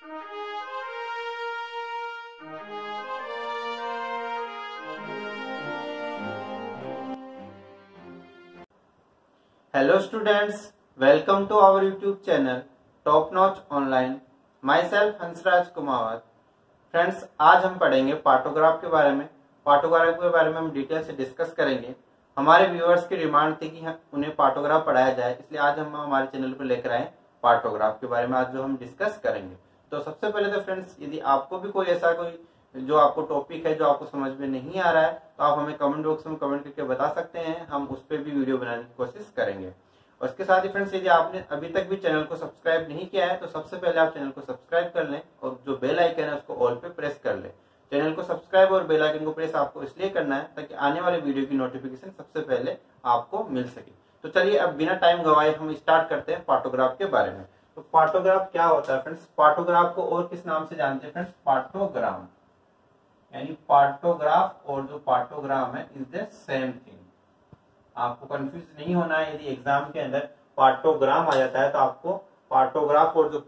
Hello students, welcome to our YouTube channel Top Notch Online. Myself Hansraj Kumawat. Friends, आज हम पढ़ेंगे partograph के बारे में. पार्टोग्राफ के बारे में हम डिटेल से डिस्कस करेंगे. हमारे व्यूअर्स की डिमांड थी कि उन्हें पार्टोग्राफ पढ़ाया जाए, इसलिए आज हम हमारे चैनल पर लेकर आए पार्टोग्राफ के बारे में आज जो हम डिस्कस करेंगे. तो सबसे पहले तो फ्रेंड्स, यदि आपको भी कोई ऐसा कोई जो आपको टॉपिक है जो आपको समझ में नहीं आ रहा है तो आप हमें कमेंट बॉक्स में कमेंट करके बता सकते हैं. हम उस पर भी वीडियो बनाने की कोशिश करेंगे. और इसके साथ ही फ्रेंड्स, यदि आपने अभी तक भी चैनल को सब्सक्राइब नहीं किया है तो सबसे पहले आप चैनल को सब्सक्राइब कर लें और जो बेल आइकन है उसको ऑल पे प्रेस कर लें. चैनल को सब्सक्राइब और बेल आइकन को प्रेस आपको इसलिए करना है ताकि आने वाले वीडियो की नोटिफिकेशन सबसे पहले आपको मिल सके. तो चलिए अब बिना टाइम गवाए हम स्टार्ट करते हैं पार्टोग्राफ के बारे में. तो पार्टोग्राफ क्या होता है फ्रेंड्स? पार्टोग्राफ को और किस नाम से जानते हैं फ्रेंड्स? पार्टोग्राम. यानी पार्टोग्राफ और जो पार्टोग्राम है इज द सेम थिंग. आपको कंफ्यूज नहीं होना है. यदि एग्जाम के अंदर पार्टोग्राम आ जाता है तो आपको पार्टोग्राफ और जो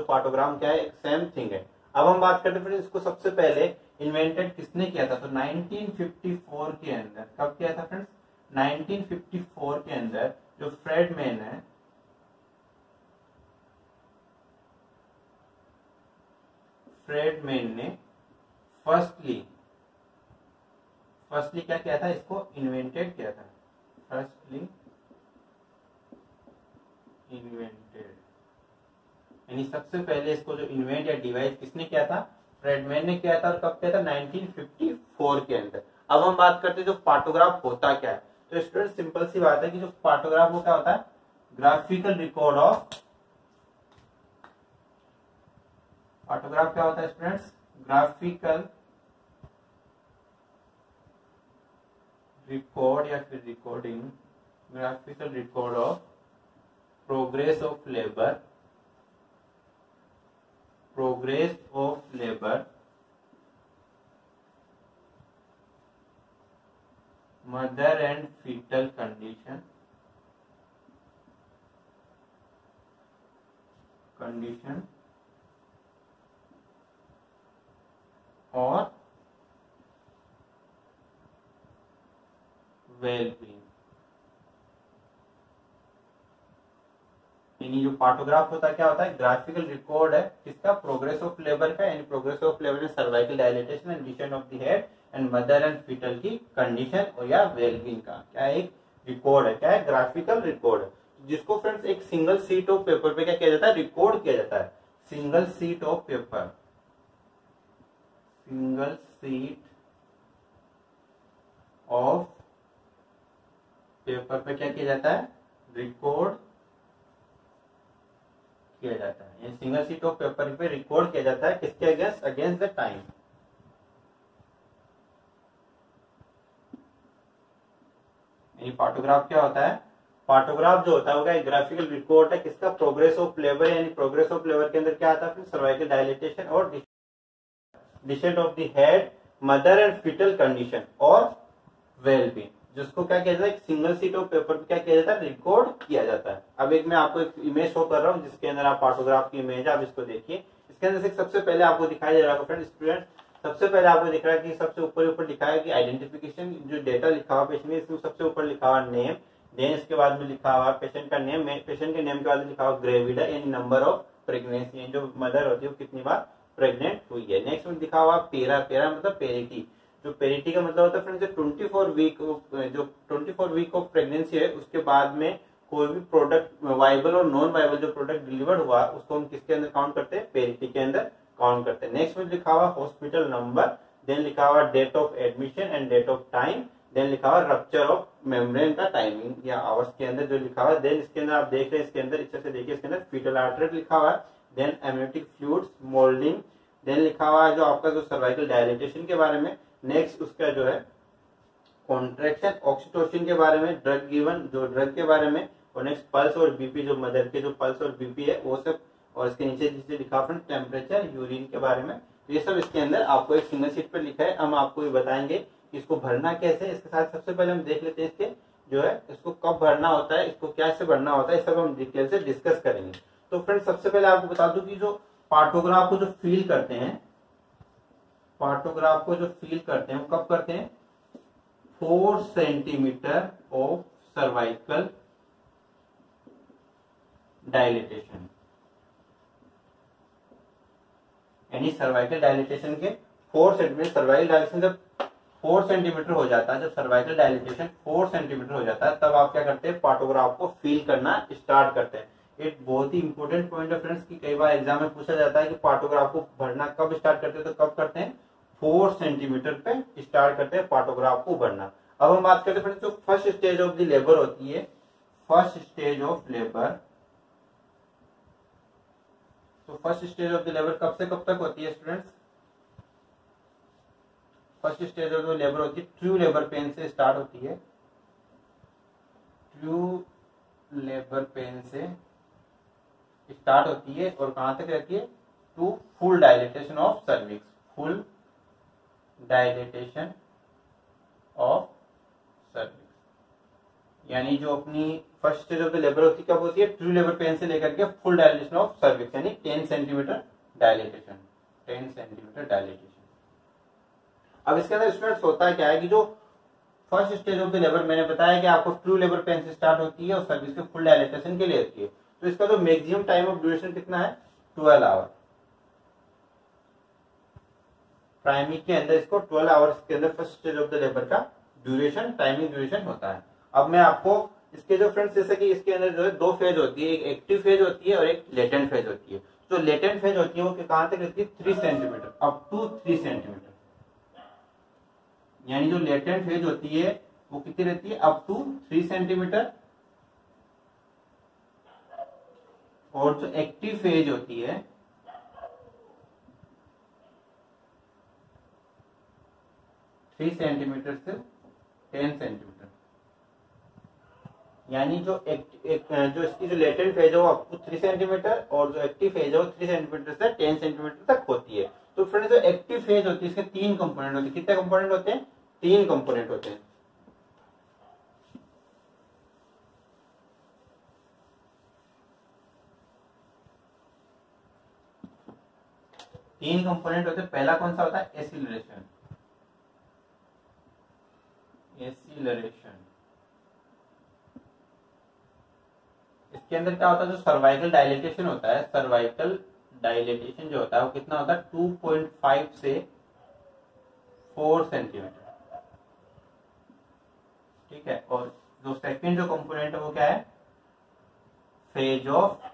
पार्टोग्राम क्या है, एक सेम थिंग है. अब हम बात करते हैं इसको सबसे पहले इन्वेंटेड किसने किया था? तो 1954 के अंदर. कब किया था फ्रेंड्स? 1954 के अंदर जो फ्रेडमैन है, फ्रेडमैन ने फर्स्टली क्या किया था? इसको इन्वेंटेड किया था. फर्स्टली इन्वेंटेड, यानी सबसे पहले इसको जो इन्वेंट या डिवाइस किसने किया था? फ्रेडमैन ने किया था. और कब किया था? 1954 के अंदर. अब हम बात करते हैं जो पार्टोग्राफ होता क्या है. तो स्टूडेंट, सिंपल सी बात है कि जो पार्टोग्राफ वो क्या होता है? Graphical record of. पार्टोग्राफ क्या होता है स्टूडेंट्स? ग्राफिकल रिकॉर्ड या फिर recording, graphical record of progress of labour, mother and foetal condition और वेलबींग. यानी जो पार्टोग्राफ होता है क्या होता है? ग्राफिकल रिकॉर्ड है किसका? प्रोग्रेस ऑफ लेबर का. यानी प्रोग्रेस ऑफ लेबर में cervical dilatation and descent of the head and mother and foetal की कंडीशन और या वेलबींग का क्या एक रिकॉर्ड है. क्या है? ग्राफिकल रिकॉर्ड है, जिसको फ्रेंड्स एक सिंगल शीट ऑफ पेपर पे क्या किया जाता है? रिकॉर्ड किया जाता है. Single sheet of paper, single sheet of paper पे क्या किया जाता है? रिकॉर्ड किया जाता है. ये सिंगल शीट ऑफ पेपर पे रिकॉर्ड किया जाता है किसके अगेंस्ट? Against the time. यानी पार्टोग्राफ क्या होता है? पार्टोग्राफ जो होता है वो क्या? ग्राफिकल रिकॉर्ड है किसका? Progress of labour. यानी प्रोग्रेस ऑफ लेबर के अंदर क्या आता है? सर्वाइकल डायलेटेशन और descent of the head, mother and foetal condition और वेलबींग, जिसको क्या किया जाता है? एक सिंगल शीट ऑफ पेपर पे क्या किया जाता है? रिकॉर्ड किया जाता है. अब एक मैं आपको एक इमेज शो कर रहा हूँ जिसके अंदर आप पार्टोग्राफ की इमेज है. आप इसको देखिए. इसके अंदर से सबसे पहले आपको दिखाई दे रहा है फ्रेंड स्टूडेंट, सबसे पहले आपको दिख रहा है कि सबसे ऊपर लिखा है कि आइडेंटिफिकेशन. जो डेटा लिखा हुआ पेशेंट इसमें सबसे ऊपर लिखा हुआ नेम, देन इसके बाद में लिखा हुआ पेशेंट का नेम, पेशेंट के नेम के बाद लिखा हुआ ग्रेविडा यानी नंबर ऑफ प्रेगनेंसी, जो मदर होती है वो कितनी बार प्रेग्नेंट हुई है. नेक्स्ट में लिखा हुआ पेरा मतलब पेरिटी. जो पेरिटी का मतलब होता है फ्रेंड्स 24 वीक ऑफ प्रेगनेंसी है उसके बाद में कोई भी प्रोडक्ट वाइबल और नॉन वाइबल जो प्रोडक्ट डिलीवर्ड हुआ उसको हम किसके अंदर काउंट करते हैं? पेरिटी के अंदर काउंट करते हैं. नेक्स्ट में लिखा हुआ हॉस्पिटल नंबर, देन लिखा हुआ date of admission and date of time, then लिखा हुआ रप्चर ऑफ मेम्ब्रेन का टाइमिंग या आवर्स के अंदर जो लिखा हुआ. देन इसके अंदर आप देख रहे हैं इसके अंदर अच्छे से देखिए, इसके अंदर फीटल आर्टरी लिखा हुआ है, then amniotic fluids, moulding, then लिखा हुआ है जो आपका जो सर्वाइकल डायलेटेशन के बारे में. नेक्स्ट उसका जो है कॉन्ट्रैक्शन ऑक्सीटोसिन के बारे में, ड्रग गिवन जो ड्रग के बारे में, और नेक्स्ट पल्स और बीपी जो मदर के जो पल्स और बीपी है वो सब. और इसके नीचे लिखा है टेम्परेचर, यूरिन के बारे में. ये सब इसके अंदर आपको एक सिंगल शीट पर लिखा है. हम आपको ये बताएंगे कि इसको भरना कैसे. इसके साथ सबसे पहले हम देख लेते हैं इसके जो है इसको कब भरना होता है, इसको कैसे भरना होता है, सब हम डिटेल से डिस्कस करेंगे. तो फ्रेंड्स सबसे पहले आपको बता दूं कि जो पार्टोग्राफ को जो फील करते हैं, पार्टोग्राफ को जो फील करते हैं वो कब करते हैं? 4 सेंटीमीटर ऑफ सर्वाइकल डायलिटेशन, यानी सर्वाइकल डायलिटेशन के 4 सेंटीमीटर, सर्वाइकल डायलिटेशन जब 4 सेंटीमीटर हो जाता है, जब सर्वाइकल डायलिटेशन 4 सेंटीमीटर हो जाता है, तब आप क्या करते हैं? पार्टोग्राफ को फील करना स्टार्ट करते हैं। एक बहुत ही इंपॉर्टेंट पॉइंट है फ्रेंड्स कि कई बार एग्जाम में पूछा जाता है कि पार्टोग्राफ को भरना कब स्टार्ट करते हैं, तो कब करते हैं? 4 सेंटीमीटर पे स्टार्ट करते हैं पार्टोग्राफ को भरना। अब हम बात करते हैं फ्रेंड्स, जो first stage of the labour होती है, फर्स्ट स्टेज ऑफ लेबर, तो first stage of the labour कब से कब तक होती है students? First stage of the labour होती है ट्रू लेबर पेन से स्टार्ट होती है, ट्रू लेबर पेन से स्टार्ट होती है और कहां तक रहती है? To full dilatation of cervix, full dilatation of cervix, यानी जो अपनी first stage of the labour होती है कब होती है? ट्रू लेबर पेन से लेकर के फुल डायलिटेशन ऑफ सर्विक्स, यानी 10 सेंटीमीटर डायलिटेशन, 10 सेंटीमीटर डायलिटेशन। अब इसके अंदर स्टूडेंट्स होता है क्या है कि जो first stage of the labour मैंने बताया कि आपको ट्रू लेबर पेन से स्टार्ट होती है और सर्विस के फुल डायलिटेशन के लिए होती है, तो इसका जो मैक्सिमम टाइम ऑफ ड्यूरेशन कितना है? 12 आवर। प्राइमरी के अंदर इसको 12 आवर्स के अंदर first stage of the labour का ड्यूरेशन, टाइमिंग ड्यूरेशन होता है। अब मैं आपको इसके जो फ्रेंड्स, जैसे कि इसके अंदर जो है 2 फेज होती है, एक एक्टिव फेज होती है और एक लेटेंट फेज होती है। जो लेटेंट फेज होती है वो कहां तक रहती है? 3 सेंटीमीटर, अप टू 3 सेंटीमीटर, यानी जो लेटेंट फेज होती है वो कितनी रहती है? अप टू 3 सेंटीमीटर, और जो एक्टिव फेज होती है 3 सेंटीमीटर से 10 सेंटीमीटर, यानी जो जो इसकी जो लेटेंट फेज है वो अप टू 3 सेंटीमीटर और जो एक्टिव फेज है वो 3 सेंटीमीटर से 10 सेंटीमीटर तक होती है। तो फ्रेंड्स जो एक्टिव फेज होती है इसके 3 कंपोनेंट होते हैं। कितने कंपोनेंट होते हैं? 3 कंपोनेंट होते हैं। तीन कंपोनेंट होते हैं। पहला कौन सा होता है? Acceleration, acceleration. इसके अंदर क्या होता है? जो सर्वाइकल डायलिटेशन होता है, सर्वाइकल डायलिटेशन जो होता है वो कितना होता है? 2.5 से 4 सेंटीमीटर, ठीक है। और जो सेकंड जो कंपोनेंट है वो क्या है? Phase of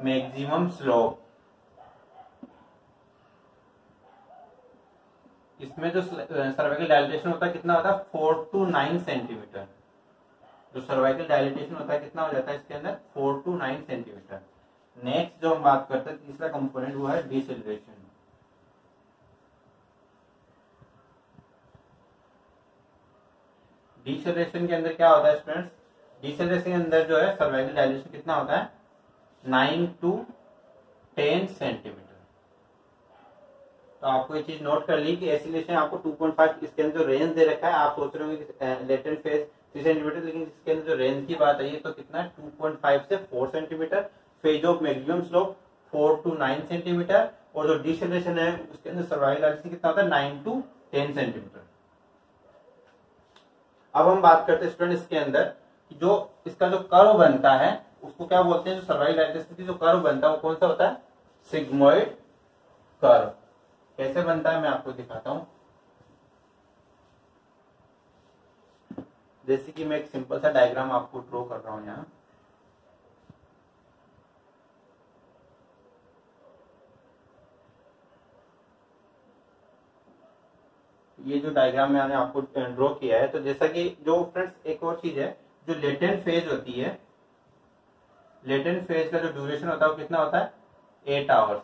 maximum slope. इसमें जो सर्वाइकल डायलिटेशन होता है कितना होता है? 4 to 9 सेंटीमीटर। जो सर्वाइकल डायलिटेशन होता है कितना हो जाता है इसके अंदर? 4 to 9 सेंटीमीटर। नेक्स्ट जो हम बात करते हैं तीसरा कंपोनेंट वो है डिसेलरेशन। डिसेलरेशन के अंदर क्या होता है स्टूडेंट्स? डिसेलरेशन के अंदर जो है सर्वाइकल डायलिटेशन कितना होता है? 9 to 10 सेंटीमीटर। तो आपको ये चीज नोट कर ली कि एसिलेशन आपको 2.5, इसके अंदर जो रेंज दे रखा है आप सोच रहे होंगे लेटेंट फेज 3 सेंटीमीटर, लेकिन इसके अंदर जो रेंज की बात आई है तो कितना है? 2.5 से 4 centimetre. Phase of maximum slope 4 to 9 centimetre. और जो डिसेलरेशन है उसके अंदर सर्वाइकल डायलिटेशन कितना होता है? 9 to 10 सेंटीमीटर। अब हम बात करते हैं स्टूडेंट इसके अंदर जो इसका जो कर्व बनता है उसको क्या बोलते हैं? जो सर्वाइकल डायलिटेशन की जो कर्व बनता है वो कौन सा होता है? Sigmoid curve. कैसे बनता है मैं आपको दिखाता हूं। जैसे कि मैं एक सिंपल सा डायग्राम आपको ड्रॉ कर रहा हूं यहाँ। ये जो डायग्राम मैंने आपको ड्रॉ किया है, तो जैसा कि जो फ्रेंड्स एक और चीज है, जो लेटेंट फेज होती है, लेटेंट फेज का जो ड्यूरेशन होता है वो कितना होता है? 8 आवर्स।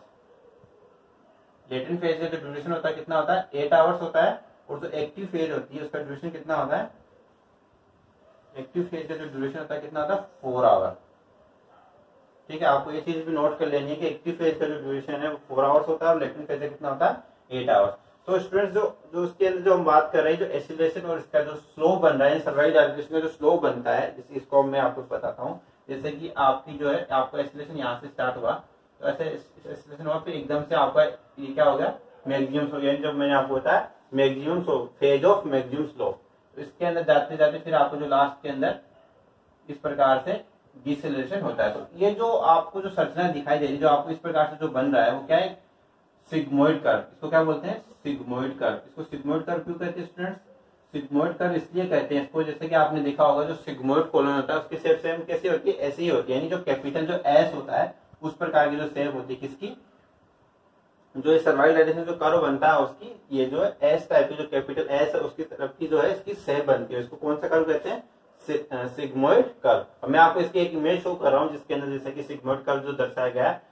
लेटेंट फेज का जो ड्यूरेशन होता है कितना होता है? 8 आवर्स होता है। और जो एक्टिव फेज होती है उसका ड्यूरेशन कितना होता है? एक्टिव फेज का जो ड्यूरेशन होता है कितना होता है? 4 आवर। ठीक है, आपको ये चीज भी नोट कर लेनी है कि एक्टिव फेज का जो ड्यूरेशन है वो 4 आवर्स होता है और लेटेंट फेज का कितना होता है? 8 आवर्स। तो स्टूडेंट्स जो उसके अंदर जो हम बात कर रहे हैं, जो एसिलेशन और इसका जो स्लो बन रहा है, सर्वाइकल डायलिटेशन का जो स्लो बनता है, जैसे इसको मैं आपको बताता हूँ। जैसे कि आपकी जो है आपको एसिलेशन यहाँ से स्टार्ट हुआ, तो ऐसे एक्सीलरेशन हुआ, फिर एकदम से आपका ये क्या हो गया, मैक्सिमम स्लो, यानी जब मैंने आपको बताया maximum slow, phase of maximum slow, तो इसके अंदर जाते जाते फिर आपको जो लास्ट के अंदर इस प्रकार से डिसेलरेशन होता है। तो ये जो आपको जो संरचना दिखाई दे रही है, जो आपको इस प्रकार से जो बन रहा है, वो क्या है, सिग्मोइड कर्व। इसको क्या बोलते हैं, सिग्मोइड कर्व। इसको सिग्मोइड कर्व क्यों कहते हैं स्टूडेंट्स, सिग्मोइड कर्व इसलिए कहते हैं इसको, जैसे कि आपने देखा होगा जो सिग्मोइड कॉलन होता है उसकी शेप सेम कैसी होती है, ऐसी ही होती है, यानी जो कैपिटल जो एस होता है उस प्रकार की जो शेप होती है किसकी, जो ये सर्वाइकल डायलेटेशन जो कर्व बनता है उसकी, ये जो है एस टाइप की जो कैपिटल एस है उसकी तरफ की जो है इसकी शेप बनती है, इसको कौन सा कर्व कहते हैं, सिग्मोइड कर्व। अब मैं आपको इसकी एक इमेज शो कर रहा हूँ जिसके अंदर जैसे कि सिग्मोइड कर्व जो दर्शाया गया है,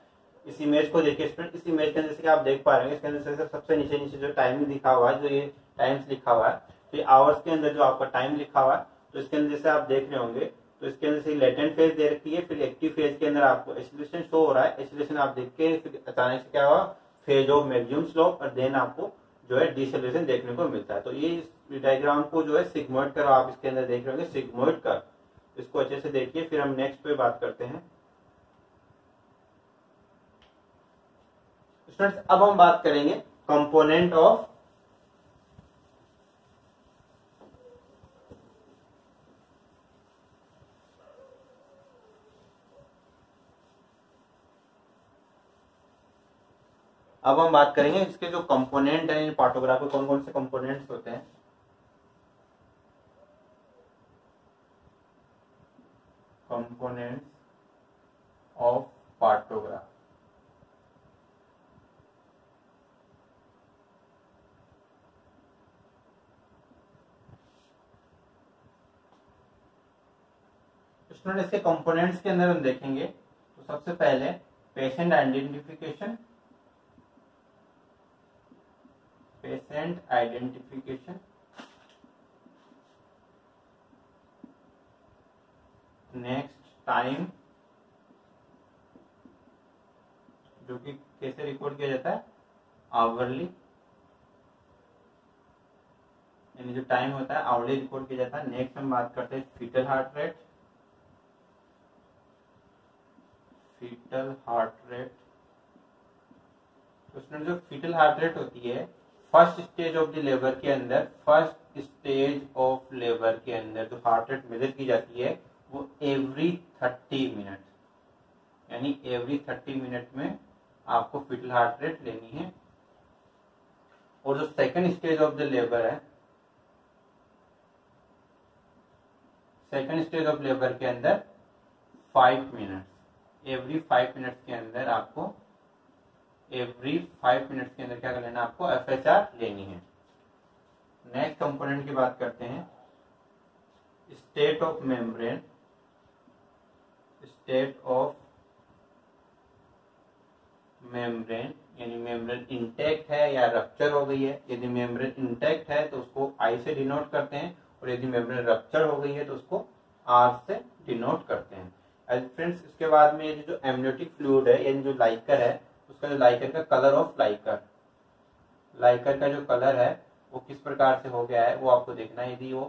इस इमेज को देखिए स्टूडेंट, इस इमेज के अंदर जैसे कि आप देख पा रहे हैं, इसके अंदर सबसे नीचे नीचे जो टाइमिंग लिखा हुआ है, जो ये टाइम्स लिखा हुआ है, तो ये आवर्स के अंदर जो आपका टाइम लिखा हुआ है, तो इसके अंदर जैसे आप देख रहे होंगे, तो इसके अंदर से लेटेंट फेज दे रखी है, फिर एक्टिव फेज के अंदर आपको एक्सीलरेशन शो हो रहा है, एक्सीलरेशन आप देख के फिर अचानक से क्या हुआ, फेज ऑफ मैक्सिमम स्लो, और देन आपको जो है डिसेलरेशन देखने को मिलता है। तो ये डायग्राम को जो है सिग्मोइड कर्व आप इसके अंदर देख रहे होंगे, सिग्मोइड कर्व, इसको अच्छे से देखिए। फिर हम नेक्स्ट पे बात करते हैं स्टूडेंट्स, अब हम बात करेंगे कंपोनेंट ऑफ अब हम बात करेंगे इसके जो कंपोनेंट है पार्टोग्राफ में, कौन कौन से कंपोनेंट्स होते हैं। कंपोनेंट्स ऑफ पार्टोग्राफ, स्टूडेंट इसके कंपोनेंट्स के अंदर हम देखेंगे तो सबसे पहले patient identification, patient identification, next time, जो कि कैसे रिकॉर्ड किया जाता है, आवरली, यानी जो टाइम होता है आवरली रिकॉर्ड किया जाता है। नेक्स्ट हम बात करते हैं foetal heart rate, foetal heart rate. तो उसमें जो फीटल हार्ट रेट होती है, first stage of the labour के अंदर, फर्स्ट स्टेज ऑफ लेबर के अंदर जो हार्ट रेट मेजर की जाती है वो एवरी 30 मिनट, यानी एवरी 30 मिनट में आपको फीटल हार्ट रेट लेनी है। और जो second stage of the labour है, सेकंड स्टेज ऑफ लेबर के अंदर 5 मिनट, एवरी 5 मिनट के अंदर आपको, एवरी 5 मिनट के अंदर क्या कर लेना, आपको FHR लेनी है। नेक्स्ट कंपोनेंट की बात करते हैं, state of membrane, state of membrane, यानी मेम्ब्रेन इंटैक्ट है या रप्चर हो गई है। यदि मेम्ब्रेन इंटैक्ट है तो उसको I से डिनोट करते हैं, और यदि मेम्ब्रेन रप्चर हो गई है तो उसको R से डिनोट करते हैं। फ्रेंड्स इसके बाद में ये जो एमनियोटिक फ्लूइड है, यानी जो लाइकर है, उसका जो लाइकर का कलर ऑफ लाइकर, लाइकर का जो कलर है वो किस प्रकार से हो गया है वो आपको देखना है। यदि वो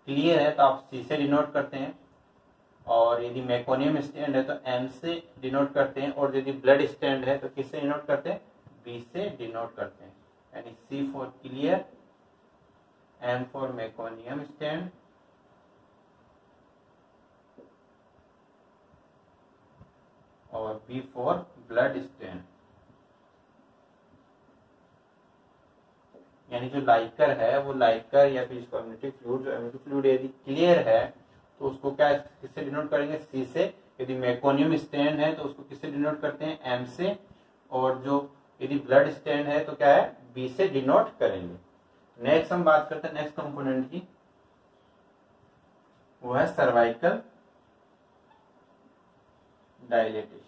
क्लियर है तो आप C से डिनोट करते हैं, और यदि मेकोनियम स्टैंड है तो M से डिनोट करते हैं, और यदि ब्लड स्टैंड है तो किससे डिनोट करते हैं, B से डिनोट करते हैं। यानी C for clear, M for meconium stand, और B फॉर ब्लड स्टैंड। यानी जो लाइकर है वो लाइकर या फिर इसको एमनियोटिक फ्लूइड, जो एमनियोटिक फ्लूइड यदि क्लियर है तो उसको क्या किससे डिनोट करेंगे, C से। यदि मेकोनियम स्टैंड है तो उसको किससे डिनोट करते हैं, M से। और जो यदि ब्लड स्टैंड है तो क्या है, B से डिनोट करेंगे। नेक्स्ट हम बात करते हैं नेक्स्ट कंपोनेंट की, वो है सर्वाइकल डायलेटेशन।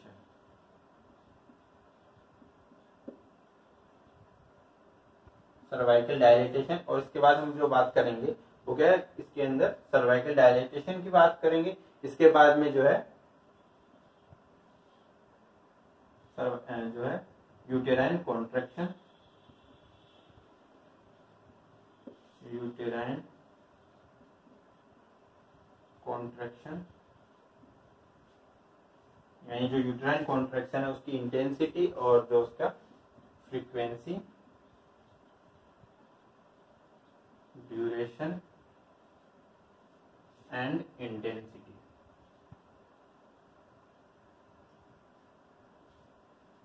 सर्वाइकल डायलेटेशन, और इसके बाद हम जो बात करेंगे वो क्या है, इसके अंदर सर्वाइकल डायलेटेशन की बात करेंगे। इसके बाद में जो है यूटेराइन कॉन्ट्रैक्शन, यूटेराइन कॉन्ट्रैक्शन, यानी जो यूट्राइन कॉन्ट्रैक्शन है उसकी इंटेंसिटी और जो उसका फ्रीक्वेंसी, ड्यूरेशन एंड इंटेंसिटी।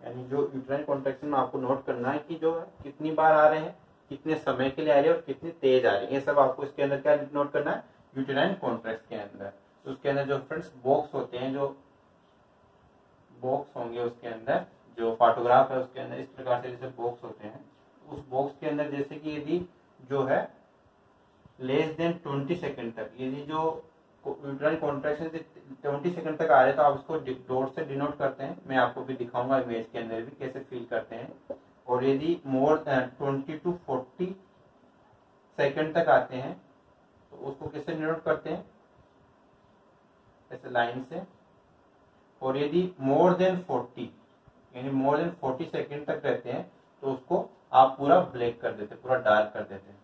यानी जो यूट्राइन कॉन्ट्रैक्शन में आपको नोट करना है कि जो है कितनी बार आ रहे हैं, कितने समय के लिए आ रही है और कितनी तेज आ रही है, ये सब आपको इसके अंदर क्या नोट करना है यूट्राइन कॉन्ट्रैक्शन के अंदर। तो उसके अंदर जो फ्रेंड्स बॉक्स होते हैं, जो बॉक्स होंगे उसके अंदर, जो पार्टोग्राफ है उसके अंदर इस प्रकार से जैसे बॉक्स होते हैं, उस बॉक्स के अंदर जैसे कि यदि जो है लेस देन 20 सेकंड तक, यदि जो यूट्राइन कॉन्ट्रैक्शन 20 सेकंड तक आ रहे हैं तो आप उसको डॉट से डिनोट करते हैं। मैं आपको भी दिखाऊंगा इमेज के अंदर भी कैसे फील करते हैं। और यदि मोर 20 to 40 सेकंड तक आते हैं तो उसको कैसे डिनोट करते हैं, ऐसे लाइन से। और यदि मोर देन 40 यानी मोर देन 40 सेकंड तक रहते हैं तो उसको आप पूरा ब्लैक कर देते, पूरा डार्क कर देते हैं।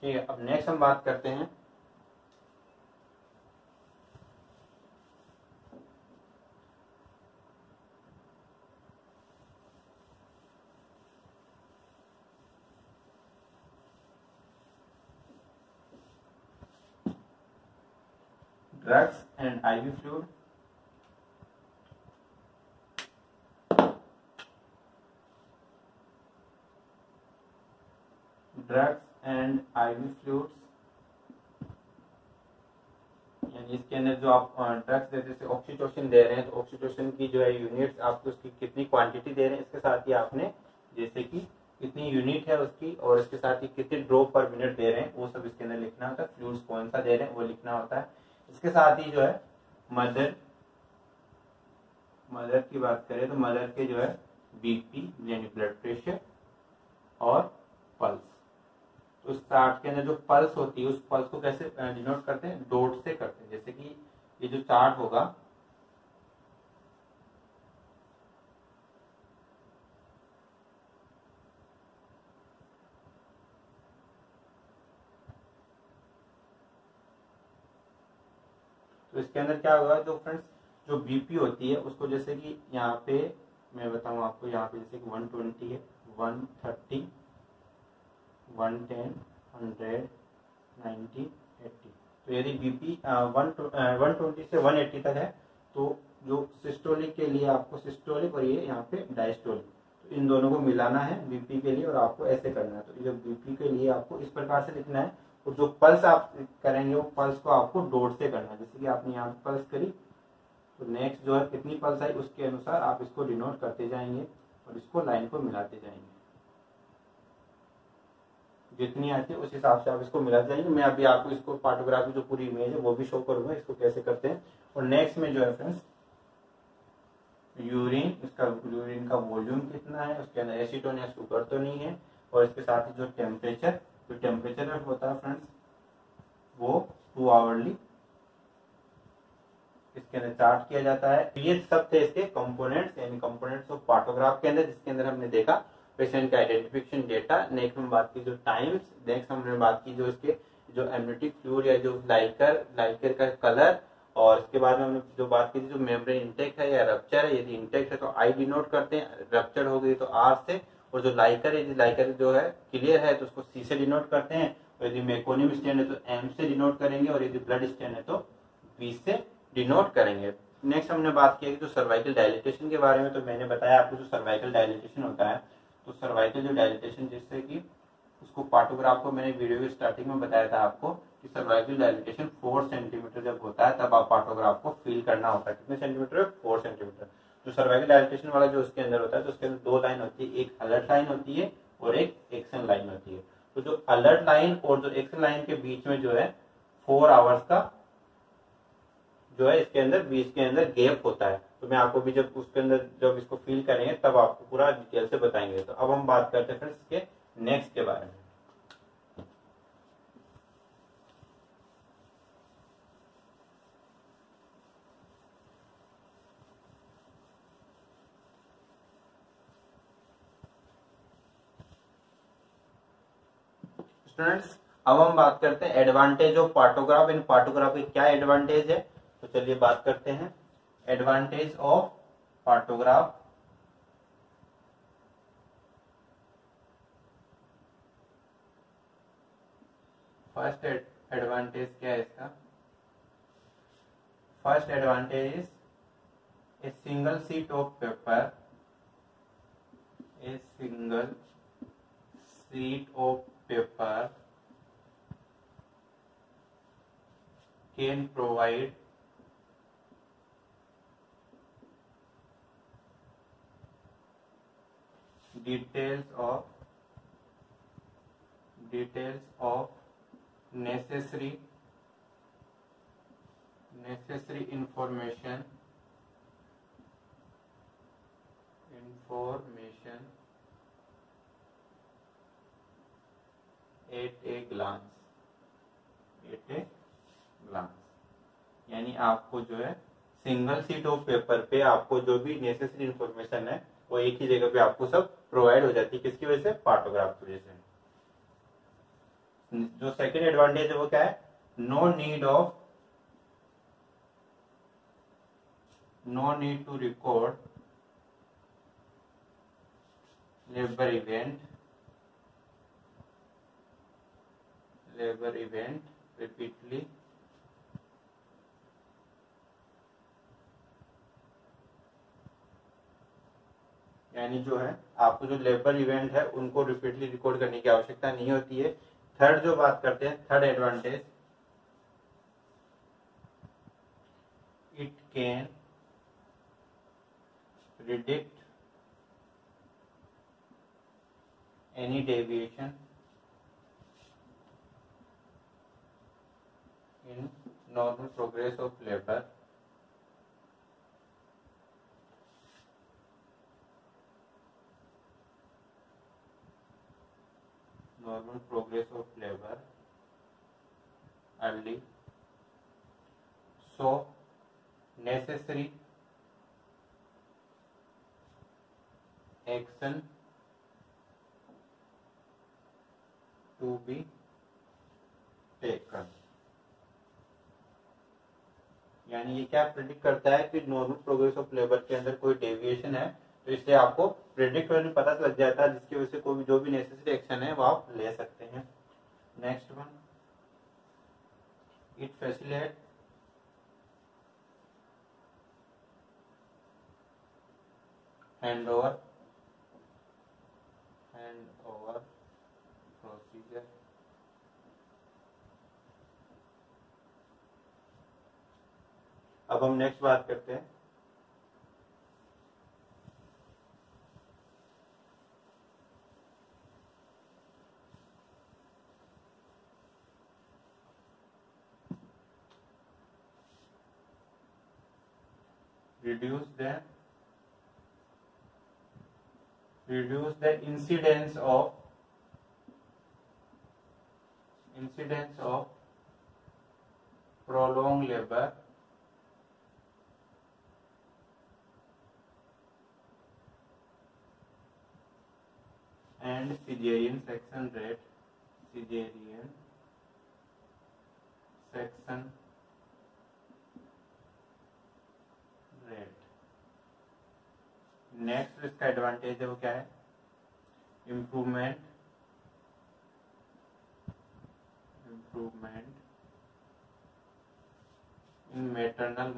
ठीक है, अब नेक्स्ट हम बात करते हैं drugs and IV fluid. Drugs and ivy fluids यानी इसके अंदर जो आप ड्रग्स देते जैसे ऑक्सीटोसिन दे रहे हैं तो ऑक्सीटोसिन की जो है यूनिट्स आपको उसकी कितनी क्वांटिटी दे रहे हैं, इसके साथ ही आपने जैसे कि कितनी यूनिट है उसकी और इसके साथ ही कितने ड्रॉप पर मिनट दे रहे हैं वो सब इसके अंदर लिखना होता है। फ्लूइड्स कौन सा दे रहे हैं वो लिखना होता है। इसके साथ ही जो है मदर की बात करें तो मदर के जो है बीपी यानी ब्लड प्रेशर और पल्स। तो उस चार्ट के अंदर जो पल्स होती है उस पल्स को कैसे डिनोट करते हैं, डॉट से करते हैं। जैसे कि ये जो चार्ट होगा तो इसके अंदर क्या होगा, जो फ्रेंड्स जो बीपी होती है उसको जैसे कि यहाँ पे मैं बताऊं आपको, यहाँ पे जैसे कि 120 है, 130, 110, 100, 90, 80। तो यदि बीपी 120 से 180 तक है तो जो सिस्टोलिक के लिए आपको सिस्टोलिक और ये यहाँ पे डायस्टोलिक, तो इन दोनों को मिलाना है बीपी के लिए और आपको ऐसे करना है। तो जो बीपी के लिए आपको इस प्रकार से लिखना है और जो पल्स आप करेंगे वो पल्स को आपको डॉट से करना है। जैसे कि आपने यहाँ पे पल्स करी तो नेक्स्ट जो है कितनी पल्स आई उसके अनुसार आप इसको डिनोट करते जाएंगे और इसको लाइन को मिलाते जाएंगे, जितनी आती है उस हिसाब से आप इसको मिलाते जाएंगे। मैं अभी आपको इसको पार्टोग्राफी जो पूरी इमेज है वो भी शो करूंगा इसको कैसे करते हैं। और नेक्स्ट में जो है फ्रेंड्स यूरिन, इसका यूरिन का वॉल्यूम कितना है, उसके अंदर एसीटोन या शुगर तो नहीं है, और इसके साथ ही जो टेम्परेचर होता है फ्रेंड्स वो 2 आवरली इसके अंदर चार्ट किया जाता है। ये सब थे इसके कंपोनेंट्स यानी कंपोनेंट्स ऑफ पार्टोग्राफ के अंदर, जिसके अंदर हमने देखा पेशेंट का आइडेंटिफिकेशन डेटा। नेक्स्ट में बात की जो टाइम्स, नेक्स्ट हमने बात की जो इसके जो एमनियोटिक फ्लूइड या जो लाइकर का कलर, और इसके बाद में हमने जो बात की थी जो मेम्ब्रेन इंटेक्ट है या रप्चर है। यदि इंटेक्ट है तो आई डिनोट करते हैं, रप्चर हो गई तो आर से, और जो लाइकर है, यदि लाइकर जो है क्लियर है तो उसको सी से डिनोट करते हैं, और यदि मेकोनियम स्टैंड है तो एम से डिनोट करेंगे, और यदि ब्लड स्टैंड है तो बी से डिनोट करेंगे। नेक्स्ट हमने बात की जो सर्वाइकल डायलिटेशन के बारे में, तो मैंने बताया आपको जो सर्वाइकल डायलिटेशन होता है, तो सर्वाइकल जो डायलिटेशन जिससे कि उसको पार्टोग्राफ को मैंने वीडियो की स्टार्टिंग में बताया था आपको कि सर्वाइकल डायलिटेशन 4 सेंटीमीटर जब होता है तब आप पार्टोग्राफ को फील करना होता है। कितने सेंटीमीटर? 4 सेंटीमीटर। जो सर्वाइकल डायलिटेशन वाला जो उसके अंदर होता है तो उसके अंदर 2 लाइन होती है, एक अलर्ट लाइन होती है और एक एक्शन लाइन होती है। तो जो अलर्ट लाइन और जो एक्शन लाइन के बीच में जो है 4 आवर्स का जो है इसके अंदर बीच के अंदर गैप होता है। तो मैं आपको भी जब उसके अंदर जब इसको फील करेंगे तब आपको पूरा डिटेल से बताएंगे। तो अब हम बात करते हैं फ्रेंड्स इसके नेक्स्ट के बारे में। स्टूडेंट्स अब हम बात करते हैं advantage of partograph. In partograph के क्या एडवांटेज है, तो चलिए बात करते हैं advantage of partograph. First advantage क्या है इसका, first advantage is a single sheet of paper, a single sheet of paper can provide details of necessary information at a glance, यानी आपको जो है सिंगल शीट ऑफ पेपर पे आपको जो भी नेसेसरी इंफॉर्मेशन है वो एक ही जगह पे आपको सब प्रोवाइड हो जाती है। किसकी वजह से, पार्टोग्राफ की वजह से। जो सेकंड एडवांटेज है वो क्या है, no need to record labour event repeatedly, यानी जो है आपको जो लेबर इवेंट है उनको रिपीटली रिकॉर्ड करने की आवश्यकता नहीं होती है। थर्ड जो बात करते हैं, third advantage, it can predict any deviation in normal progress of labour, normal progress of labor early, so necessary action to be taken। यानी ये क्या प्रेडिक्ट करता है कि नॉर्मल प्रोग्रेस ऑफ लेबर के अंदर कोई डेविएशन है, तो इसलिए आपको प्रेडिक्ट होने पता लग जाता है, जिसकी वजह से कोई भी जो भी नेसेसरी एक्शन है वो आप ले सकते हैं। Next one, it facilitate handover procedure. अब हम नेक्स्ट बात करते हैं reduce the incidence of prolonged labor and cesarean section rate, next इसका एडवांटेज है वो क्या है, improvement in maternal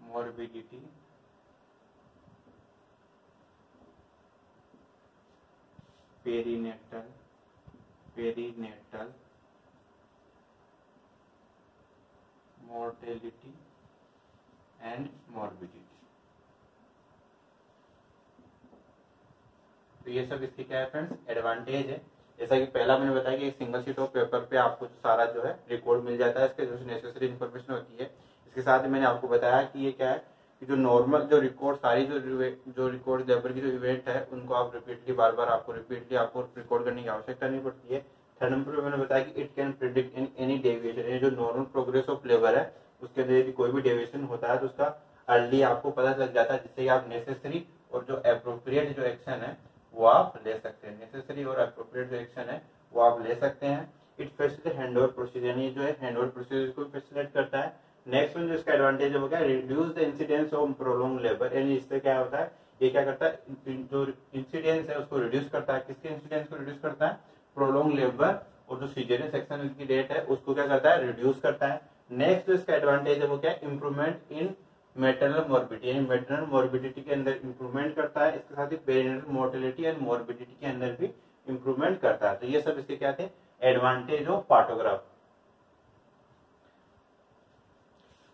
morbidity, perinatal mortality and morbidity. तो ये सब इसके क्या है फ्रेंड्स, एडवांटेज है। जैसा कि पहला मैंने बताया कि एक सिंगल शीट ऑफ पेपर पे आपको सारा जो है रिकॉर्ड मिल जाता है, इसके जो नेसेसरी इन्फॉर्मेशन होती है। इसके साथ ही मैंने आपको बताया कि ये क्या है कि जो नॉर्मल जो रिकॉर्ड सारी जो रिकॉर्ड लेबर की जो इवेंट है उनको आप रिपीटली बार बार आपको रिकॉर्ड करने की आवश्यकता नहीं पड़ती है। थर्ड नंबर पे मैंने बताया कि it can predict any deviation, जो नॉर्मल प्रोग्रेस ऑफ लेबर है उसके अंदर यदि कोई भी डेविएशन होता है तो उसका अर्ली आपको पता लग जाता है, जिससे आप नेसेसरी और जो एप्रोप्रिएट जो एक्शन है वो आप ले सकते हैं। नेसेसरी और अप्रोप्रिएट जो एक्शन है वो आप ले सकते हैं। इट फैसिलिटेट हैंडओवर प्रोसीजर, यानी जो है हैंडओवर प्रोसीजर को फैसिलिटेट करता है। नेक्स्ट वन जो इसका एडवांटेज है वो क्या है, reduce the incidence of prolong labour, यानी इससे क्या होता है, ये क्या करता है, जो इंसिडेंस है उसको रिड्यूस करता है। किसके इंसिडेंस को रिड्यूस करता है, प्रोलॉन्ग लेबर, और जो सीजरियन सेक्शन की डेट है उसको क्या करता है, रिड्यूस करता है। नेक्स्ट जो इसका एडवांटेज है वो क्या है, इंप्रूवमेंट इन मैटरनल मॉर्बिडिटी, यानी मैटरनल मॉर्बिडिटी के अंदर इंप्रूवमेंट करता है। इसके साथ ही पेरिनेटल मोर्टेलिटी एंड मॉर्बिडिटी के अंदर भी इंप्रूवमेंट करता है। तो ये सब इसके क्या थे, एडवांटेज ऑफ पार्टोग्राफ।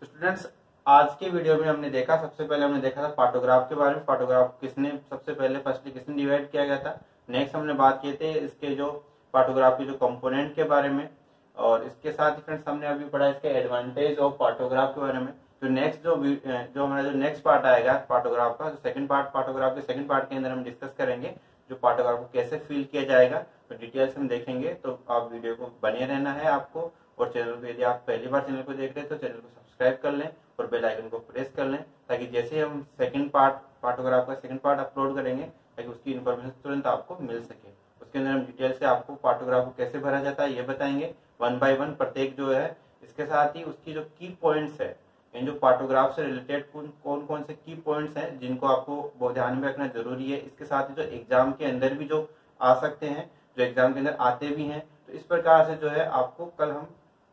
स्टूडेंट्स, आज के वीडियो में हमने देखा, सबसे पहले हमने देखा था पार्टोग्राफ के बारे में। पार्टोग्राफ किसने सबसे पहले फर्स्टली किसने डिवाइड किया गया था। नेक्स्ट हमने बात किए थे इसके जो पार्टोग्राफ के जो कंपोनेंट के बारे में, और इसके साथ ही फ्रेंड्स हमने अभी पढ़ा इसके एडवांटेज ऑफ पार्टोग्राफ के बारे में। तो नेक्स्ट जो हमारा जो नेक्स्ट पार्ट आएगा पार्टोग्राफ का, जो सेकंड पार्ट पार्टोग्राफ के सेकंड पार्ट के अंदर हम डिस्कस करेंगे जो पार्टोग्राफ को कैसे फिल किया जाएगा, तो डिटेल्स हम देखेंगे। तो आप वीडियो को बने रहना है आपको, और चैनल को यदि आप पहली बार चैनल को देख रहे हैं तो चैनल को सब्सक्राइब कर लें और बेल आइकन को प्रेस कर लें, ताकि जैसे हम सेकंड पार्ट पार्टोग्राफ का सेकंड पार्ट अपलोड करेंगे ताकि उसकी इन्फॉर्मेशन तुरंत आपको मिल सके। उसके अंदर हम डिटेल से आपको पार्टोग्राफ को कैसे भरा जाता है ये बताएंगे, 1 बाय 1 प्रत्येक जो है। इसके साथ ही उसकी जो की पॉइंट्स है, इन जो पार्टोग्राफ से रिलेटेड कौन कौन से की पॉइंट्स हैं जिनको आपको ध्यान में रखना जरूरी है। इसके साथ ही जो एग्जाम के अंदर भी जो आ सकते हैं, जो एग्जाम के अंदर आते भी हैं, तो इस प्रकार से जो है आपको कल हम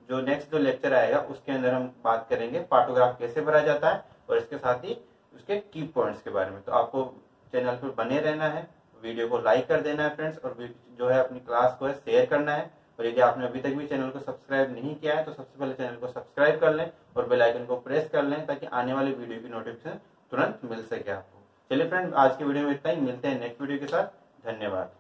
जो नेक्स्ट जो लेक्चर आएगा उसके अंदर हम बात करेंगे पार्टोग्राफ कैसे भरा जाता है, और इसके साथ ही उसके की पॉइंट्स के बारे में। तो आपको चैनल पर बने रहना है, वीडियो को लाइक कर देना है फ्रेंड्स, और जो है अपनी क्लास को है शेयर करना है। और यदि आपने अभी तक भी चैनल को सब्सक्राइब नहीं किया है तो सबसे पहले चैनल को सब्सक्राइब कर लें और बेल आइकन को प्रेस कर लें, ताकि आने वाली वीडियो की नोटिफिकेशन तुरंत मिल सके आपको। चलिए फ्रेंड्स, आज की वीडियो में इतना ही, मिलते हैं नेक्स्ट वीडियो के साथ। धन्यवाद।